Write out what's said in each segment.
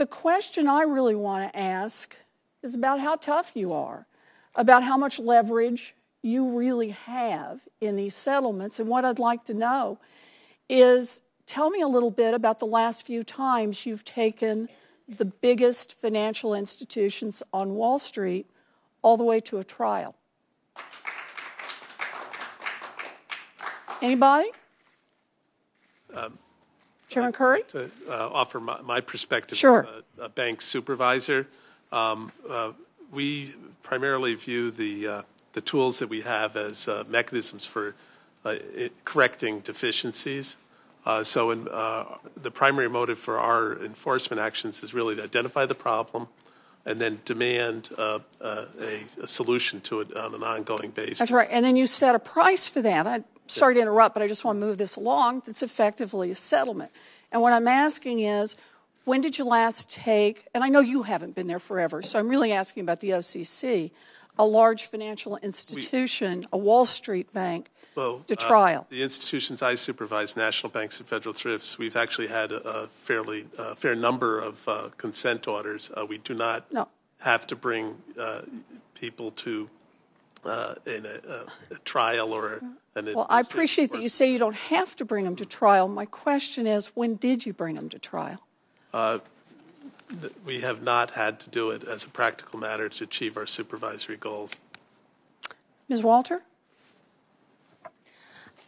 The question I really want to ask is about how tough you are, about how much leverage you really have in these settlements. And what I'd like to know is, tell me a little bit about the last few times you've taken the biggest financial institutions on Wall Street all the way to a trial. Anybody? Chairman Curry? To offer my perspective, sure. A bank supervisor. We primarily view the tools that we have as mechanisms for correcting deficiencies. So the primary motive for our enforcement actions is really to identify the problem and then demand a solution to it on an ongoing basis. That's right. And then you set a price for that. I'm sorry to interrupt, but I just want to move this along. That's effectively a settlement. And what I'm asking is, when did you last take, and I know you haven't been there forever, so I'm really asking about the OCC, a large financial institution, a Wall Street bank, to trial? The institutions I supervise, national banks and federal thrifts, we've actually had a fair number of consent orders. We do not have to bring people to in a trial or an Well, I appreciate that you say you don't have to bring them to trial. My question is, when did you bring them to trial? We have not had to do it as a practical matter to achieve our supervisory goals. Ms. Walter?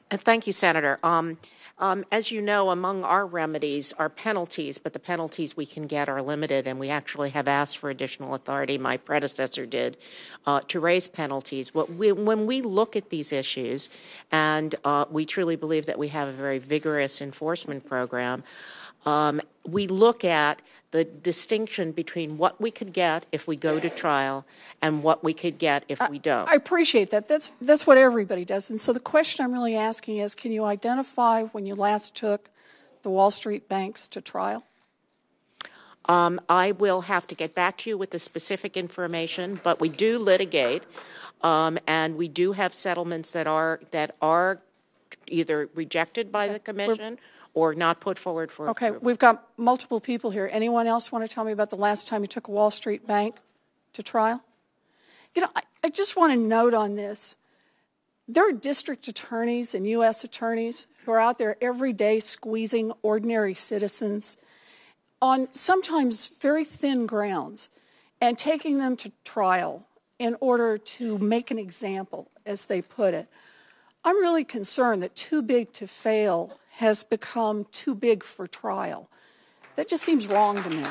Thank you, Senator. As you know, among our remedies are penalties, but the penalties we can get are limited, and we actually have asked for additional authority, my predecessor did, to raise penalties. When we look at these issues, and we truly believe that we have a very vigorous enforcement program, we look at the distinction between what we could get if we go to trial and what we could get if we don't. I appreciate that. That's what everybody does. And so the question I'm really asking is, can you identify when you last took the Wall Street banks to trial? I will have to get back to you with the specific information, but we do litigate, and we do have settlements that are either rejected by the Commission or not put forward for approval. We've got multiple people here. Anyone else want to tell me about the last time you took a Wall Street bank to trial? You know, I just want to note on this. There are district attorneys and U.S. attorneys who are out there every day squeezing ordinary citizens on sometimes very thin grounds and taking them to trial in order to make an example, as they put it. I'm really concerned that too big to fail has become too big for trial. That just seems wrong to me.